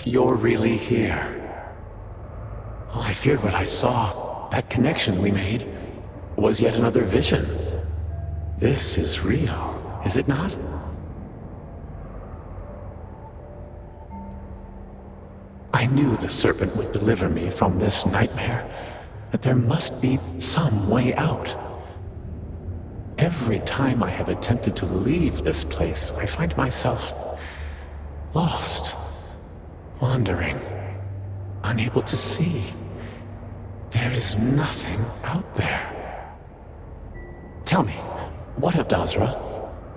You're really here. Oh, I feared what I saw. That connection we made was yet another vision. This is real, is it not? I knew the serpent would deliver me from this nightmare, that there must be some way out. Every time I have attempted to leave this place, I find myself lost, wandering, unable to see. There is nothing out there. Tell me, what of Dazra?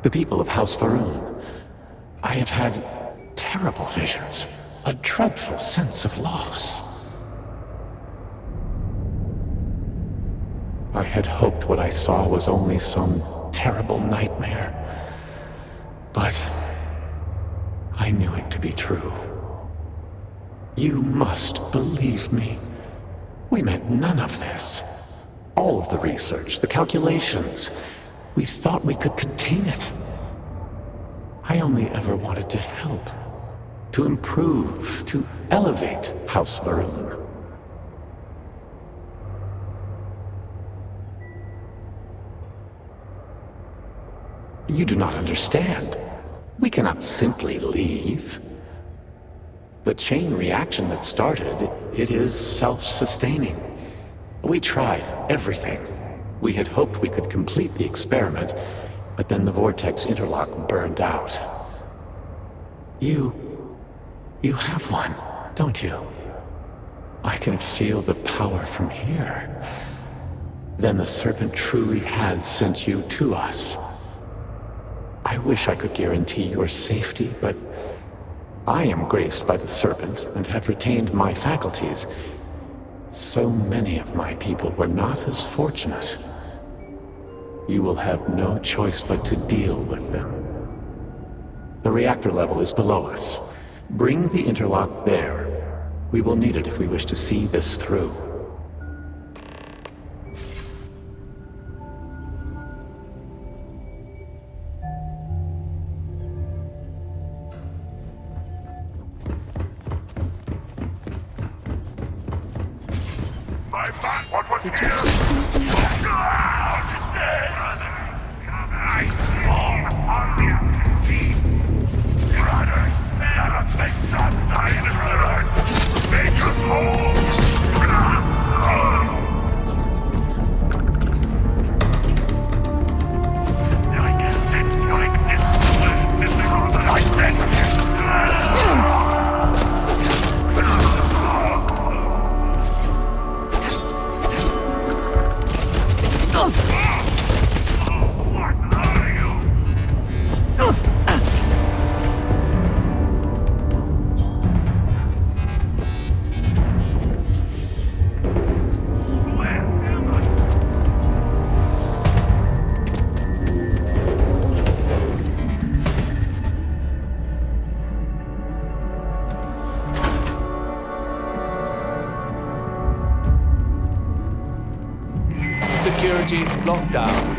The people of House Faroon? I have had terrible visions, a dreadful sense of loss. I had hoped what I saw was only some terrible nightmare, but I knew it to be true. You must believe me. We meant none of this. All of the research, the calculations, we thought we could contain it. I only ever wanted to help, to improve, to elevate House Faroon. You do not understand. We cannot simply leave. The chain reaction that started, it is self-sustaining. We tried everything. We had hoped we could complete the experiment, but then the vortex interlock burned out. You have one, don't you? I can feel the power from here. Then the serpent truly has sent you to us. I wish I could guarantee your safety, but I am graced by the serpent and have retained my faculties. So many of my people were not as fortunate. You will have no choice but to deal with them. The reactor level is below us. Bring the interlock there. We will need it if we wish to see this through. Did you see something? Security lockdown.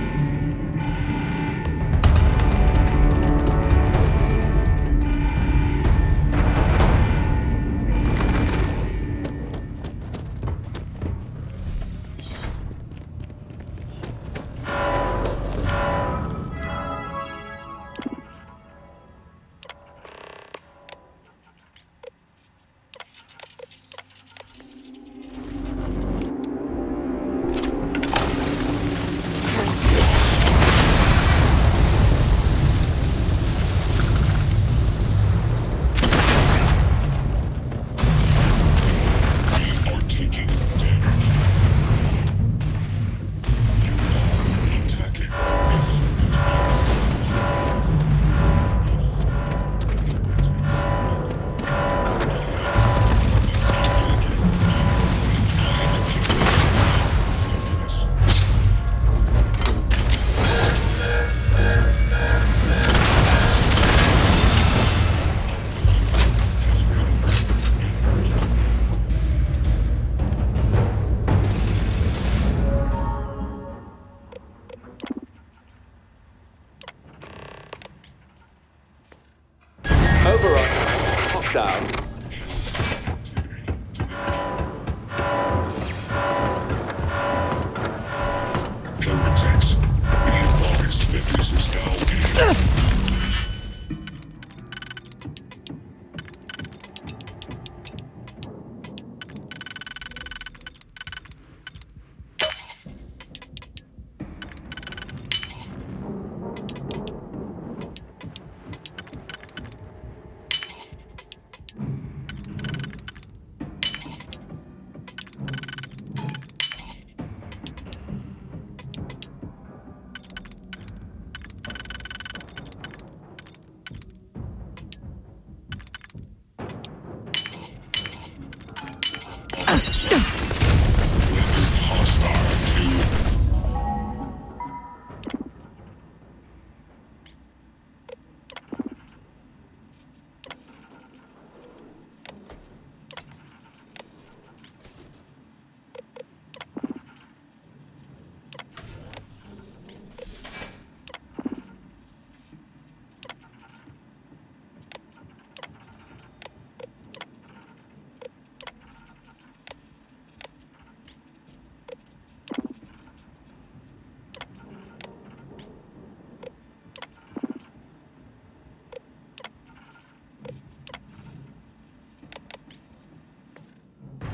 hostile. Heretics, be advised that this is now in.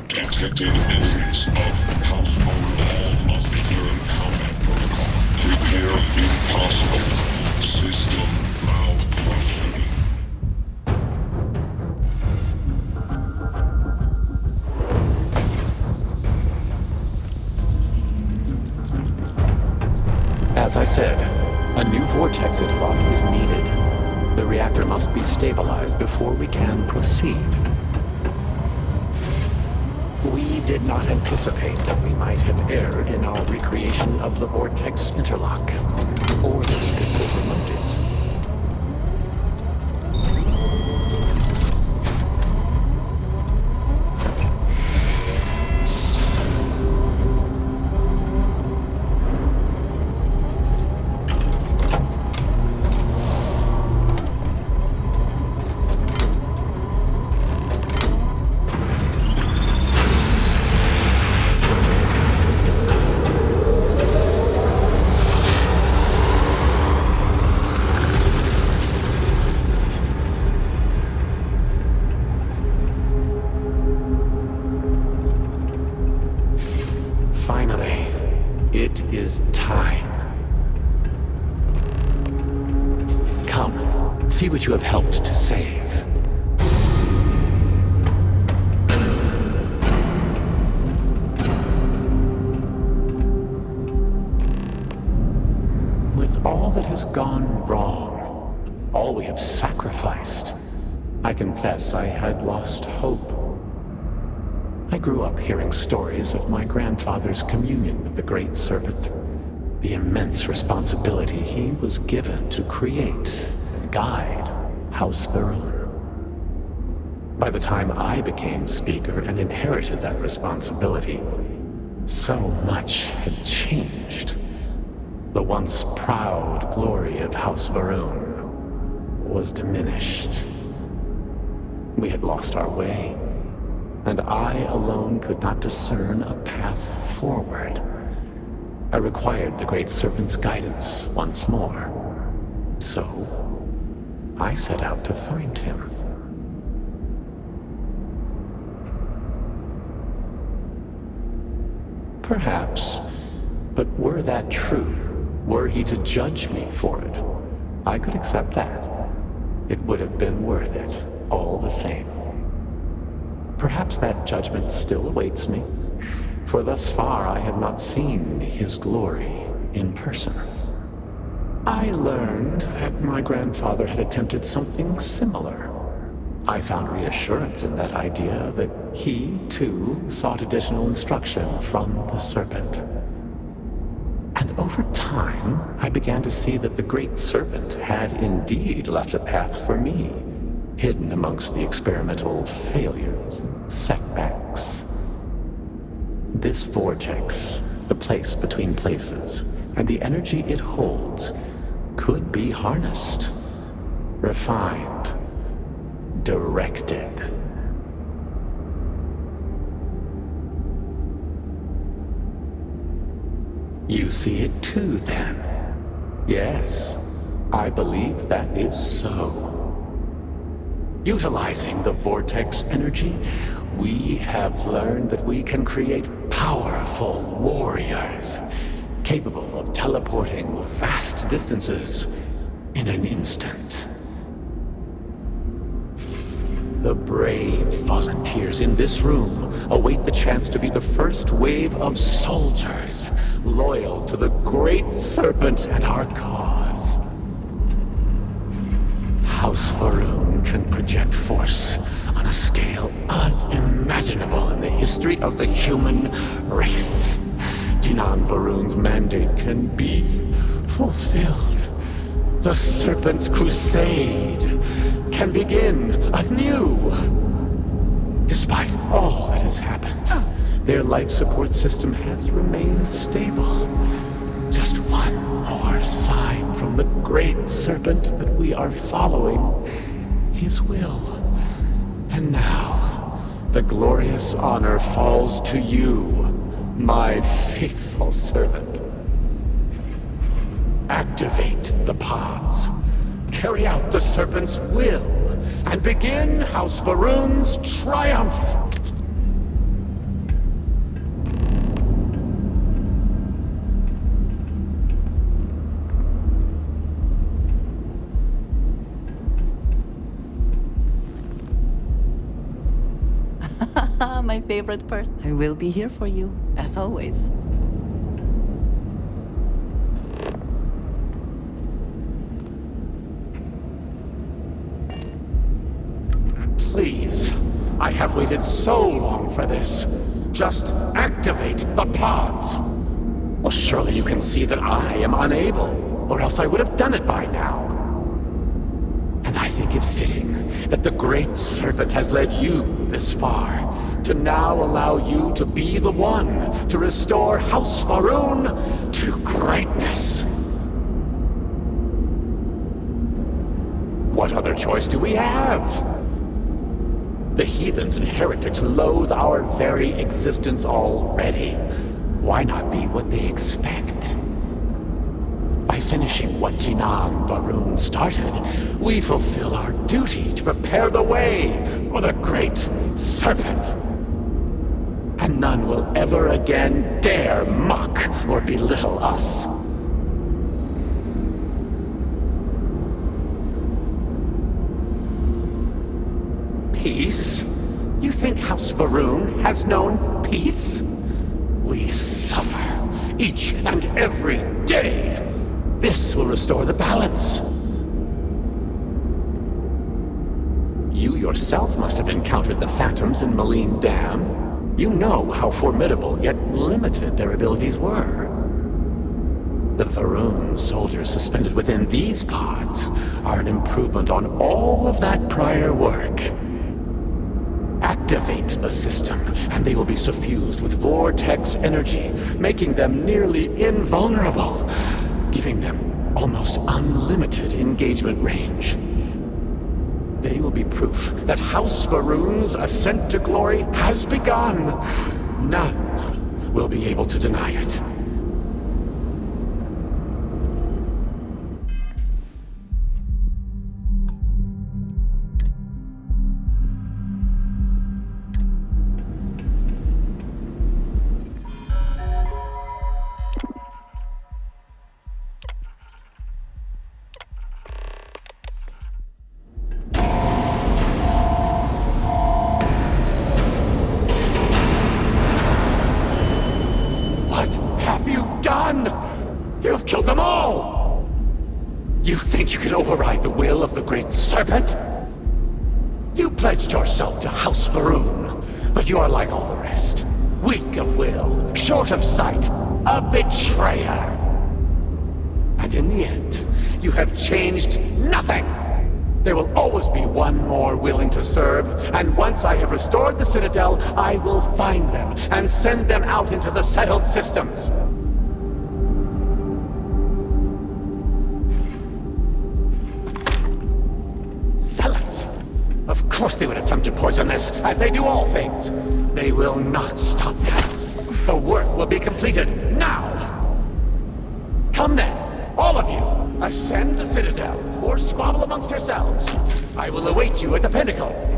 Detected enemies of House Moral must learn combat protocol. Repair impossible. System malfunction. As I said, a new vortex interlock is needed. The reactor must be stabilized before we can proceed. We did not anticipate that we might have erred in our recreation of the vortex interlock, or that we could overload it. Finally, it is time. Come, see what you have helped to save. With all that has gone wrong, all we have sacrificed, I confess I had lost hope. I grew up hearing stories of my grandfather's communion with the Great Serpent, the immense responsibility he was given to create and guide House Varun. By the time I became Speaker and inherited that responsibility, so much had changed. The once proud glory of House Varun was diminished. We had lost our way, and I alone could not discern a path forward. I required the Great Serpent's guidance once more. So, I set out to find him. Perhaps, but were that true, were he to judge me for it, I could accept that. It would have been worth it, all the same. Perhaps that judgment still awaits me, for thus far I have not seen his glory in person. I learned that my grandfather had attempted something similar. I found reassurance in that idea that he, too, sought additional instruction from the Serpent. And over time, I began to see that the Great Serpent had indeed left a path for me, hidden amongst the experimental failures and setbacks. This vortex, the place between places, and the energy it holds, could be harnessed, refined, directed. You see it too, then? Yes, I believe that is so. Utilizing the vortex energy, we have learned that we can create powerful warriors, capable of teleporting vast distances in an instant. The brave volunteers in this room await the chance to be the first wave of soldiers loyal to the Great Serpent and our cause. House Varun can project force on a scale unimaginable in the history of the human race. Dinan Varun's mandate can be fulfilled. The Serpent's crusade can begin anew. Despite all that has happened, their life support system has remained stable. Just one more sign from the Great Serpent that we are following his will. And now, the glorious honor falls to you, my faithful servant. Activate the pods. Carry out the Serpent's will, and begin House Varun's triumph! My favorite person. I will be here for you, as always. Please, I have waited so long for this. Just activate the pods. Well, surely you can see that I am unable, or else I would have done it by now. And I think it fitting that the Great Serpent has led you this far, to now allow you to be the one to restore House Varun to greatness. What other choice do we have? The heathens and heretics loathe our very existence already. Why not be what they expect? By finishing what Jinan Varun started, we fulfill our duty to prepare the way for the Great Serpent. And none will ever again dare mock or belittle us. Peace? You think House Varun has known peace? We suffer each and every day. This will restore the balance. You yourself must have encountered the phantoms in Maleen Dam. You know how formidable yet limited their abilities were. The Varun soldiers suspended within these pods are an improvement on all of that prior work. Activate the system, and they will be suffused with vortex energy, making them nearly invulnerable, giving them almost unlimited engagement range. They will be proof that House Varun's ascent to glory has begun. None will be able to deny it. You've killed them all! You think you can override the will of the Great Serpent? You pledged yourself to House Varun, but you are like all the rest. Weak of will, short of sight, a betrayer. And in the end, you have changed nothing! There will always be one more willing to serve, and once I have restored the Citadel, I will find them and send them out into the settled systems. Of course they would attempt to poison this, as they do all things. They will not stop that. The work will be completed now! Come then, all of you! Ascend the Citadel, or squabble amongst yourselves. I will await you at the pinnacle.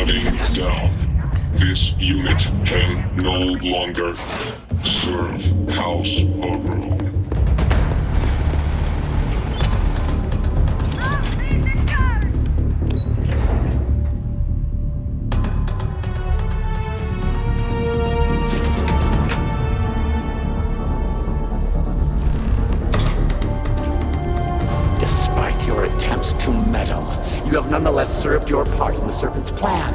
Shutting down. This unit can no longer serve House Varro. Despite your attempts to meddle, you have nonetheless served your part in the Serpent's plan.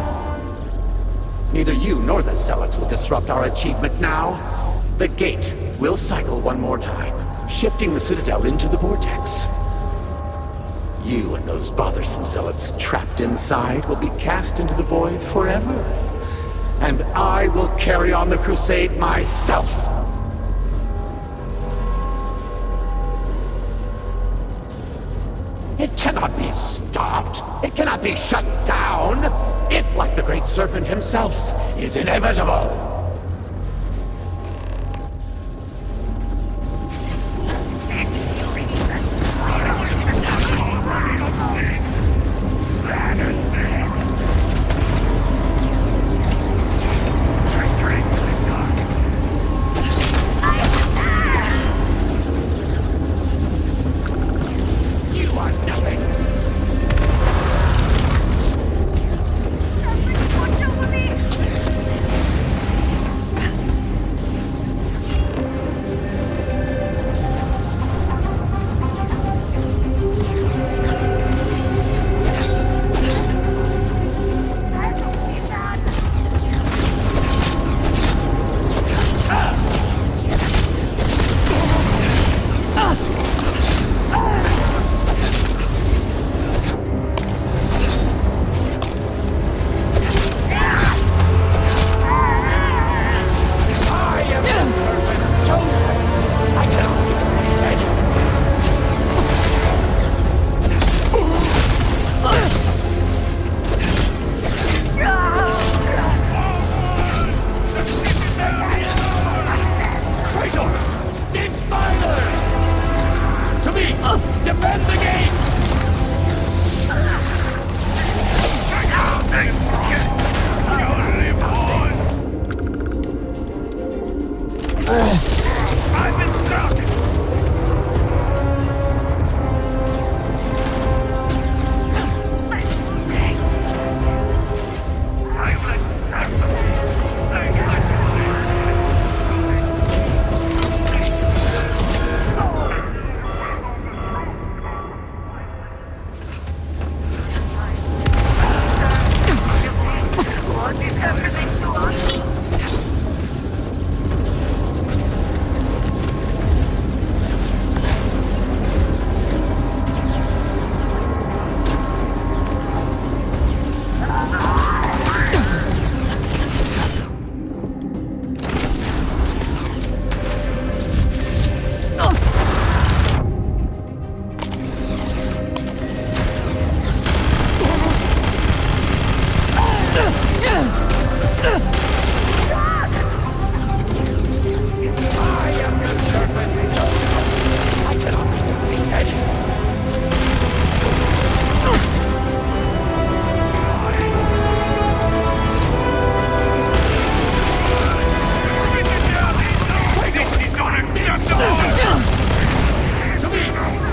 Neither you nor the Zealots will disrupt our achievement now. The gate will cycle one more time, shifting the Citadel into the vortex. You and those bothersome Zealots trapped inside will be cast into the void forever. And I will carry on the crusade myself. It cannot be stopped. It cannot be shut down. It, like the great serpent himself, is inevitable. You are nothing. Defend the gate! I've been stuck!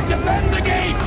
Defend the gate!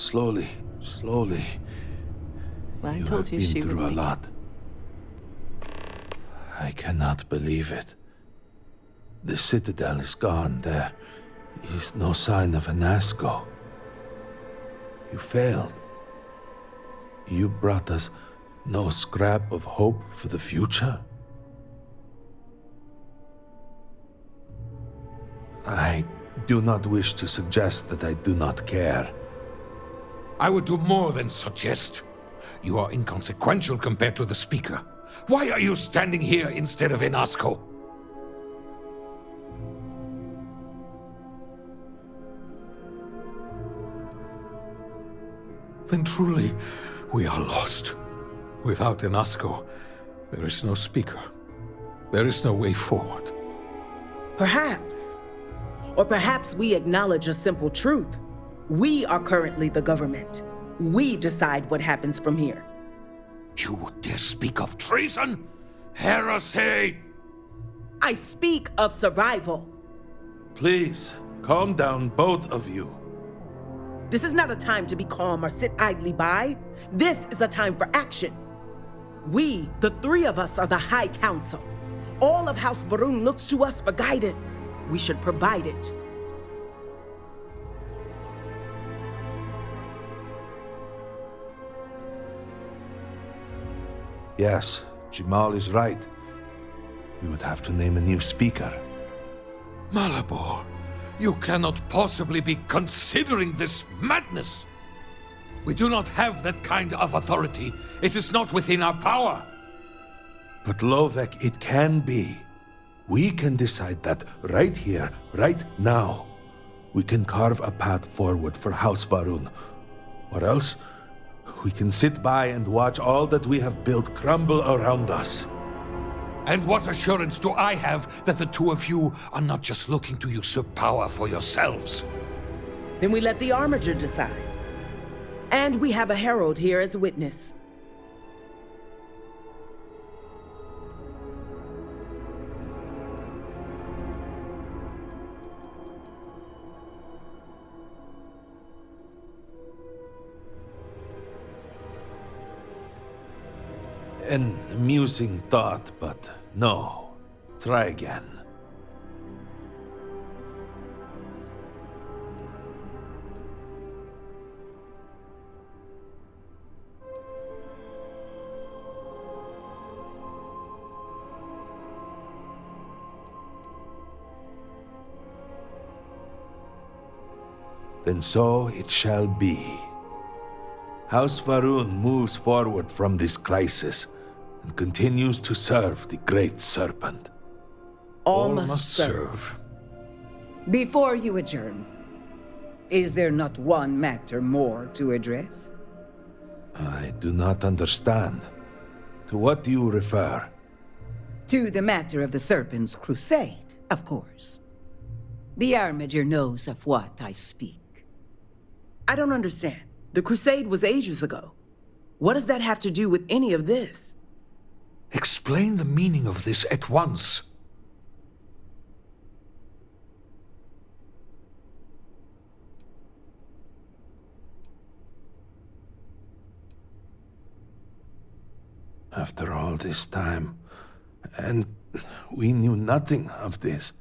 Slowly, slowly. Well, I You told have you been she would through a make it. lot. I cannot believe it. The Citadel is gone. There is no sign of Anasco. You failed. You brought us no scrap of hope for the future. I do not wish to suggest that I do not care. I would do more than suggest. You are inconsequential compared to the Speaker. Why are you standing here instead of in Asco? Then truly, we are lost. Without Enasco, there is no Speaker. There is no way forward. Perhaps. Or perhaps we acknowledge a simple truth. We are currently the government. We decide what happens from here. You would dare speak of treason? Heresy! I speak of survival. Please, calm down, both of you. This is not a time to be calm or sit idly by. This is a time for action. We, the three of us, are the High Council. All of House Varun looks to us for guidance. We should provide it. Yes, Jamal is right. We would have to name a new speaker. Malabor, you cannot possibly be considering this madness. We do not have that kind of authority. It is not within our power. But Lovek, it can be. We can decide that right here, right now. We can carve a path forward for House Varun. Or else, we can sit by and watch all that we have built crumble around us. And what assurance do I have that the two of you are not just looking to usurp power for yourselves? Then we let the Armiger decide. And we have a herald here as a witness. An amusing thought, but no. Try again. Then so it shall be. House Varun moves forward from this crisis and continues to serve the Great Serpent. All must serve. Before you adjourn, is there not one matter more to address? I do not understand. To what do you refer? To the matter of the Serpent's crusade, of course. The Armiger knows of what I speak. I don't understand. The crusade was ages ago. What does that have to do with any of this? Explain the meaning of this at once. After all this time, and we knew nothing of this.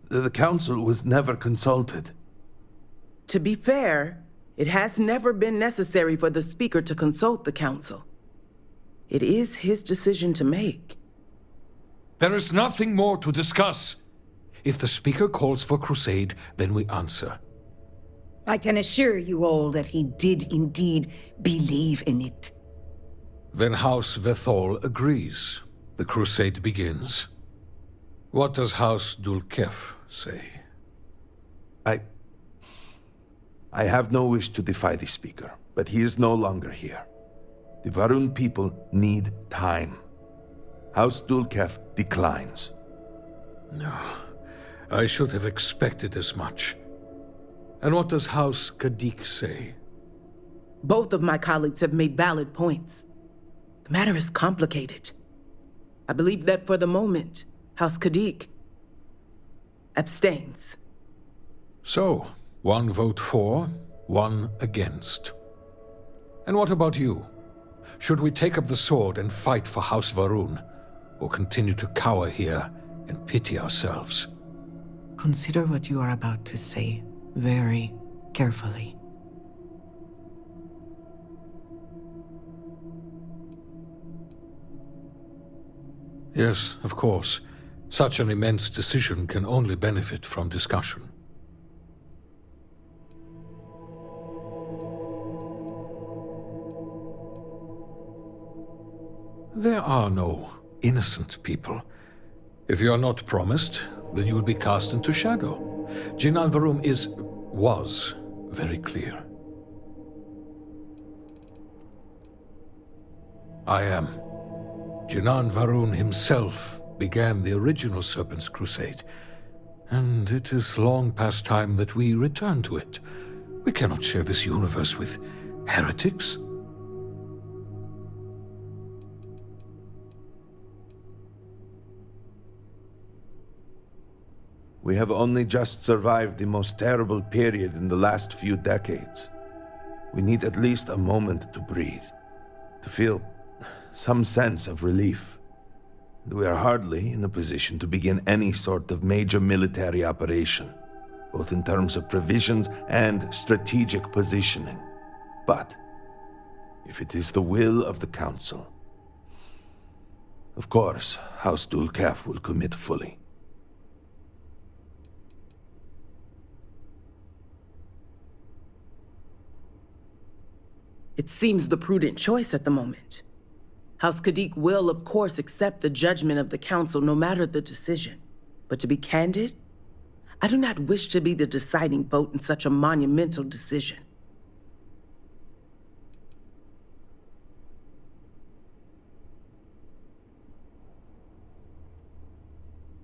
The council was never consulted. To be fair, it has never been necessary for the speaker to consult the council. It is his decision to make. There is nothing more to discuss. If the Speaker calls for crusade, then we answer. I can assure you all that he did indeed believe in it. Then House Vethol agrees. The crusade begins. What does House Dulkef say? I have no wish to defy the speaker, but he is no longer here. The Varun people need time. House Dulkef declines. No, I should have expected as much. And what does House Kadik say? Both of my colleagues have made valid points. The matter is complicated. I believe that for the moment, House Kadik abstains. So, one vote for, one against. And what about you? Should we take up the sword and fight for House Va'ruun, or continue to cower here and pity ourselves? Consider what you are about to say very carefully. Yes, of course. Such an immense decision can only benefit from discussion. There are no innocent people. If you are not promised, then you will be cast into shadow. Jinan Va'ruun was very clear. I am. Jinan Va'ruun himself began the original Serpent's Crusade, and it is long past time that we return to it. We cannot share this universe with heretics. We have only just survived the most terrible period in the last few decades. We need at least a moment to breathe, to feel some sense of relief. We are hardly in a position to begin any sort of major military operation, both in terms of provisions and strategic positioning. But if it is the will of the Council, of course, House Dulcaf will commit fully. It seems the prudent choice at the moment. House Khadik will, of course, accept the judgment of the Council no matter the decision. But to be candid, I do not wish to be the deciding vote in such a monumental decision.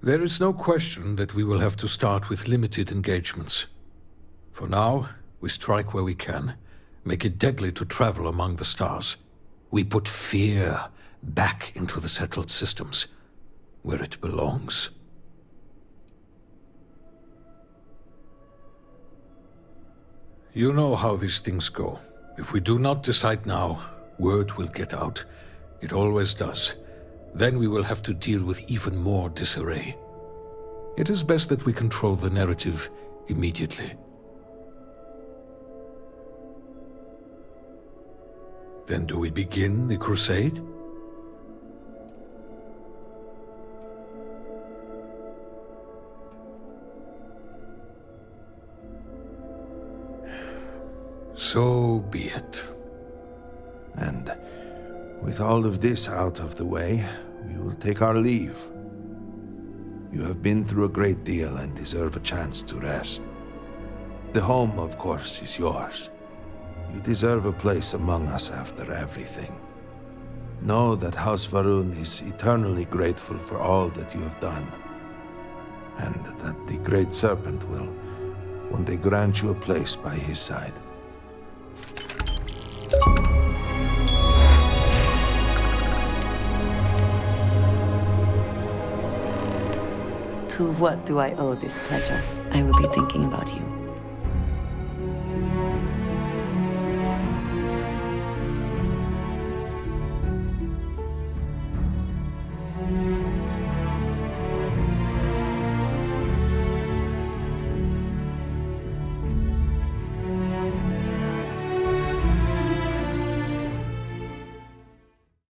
There is no question that we will have to start with limited engagements. For now, we strike where we can, make it deadly to travel among the stars. We put fear back into the settled systems, where it belongs. You know how these things go. If we do not decide now, word will get out. It always does. Then we will have to deal with even more disarray. It is best that we control the narrative immediately. Then do we begin the crusade? So be it. And with all of this out of the way, we will take our leave. You have been through a great deal and deserve a chance to rest. The home, of course, is yours. You deserve a place among us after everything. Know that House Va'ruun is eternally grateful for all that you have done, and that the Great Serpent will one day grant you a place by his side. To what do I owe this pleasure? I will be thinking about you.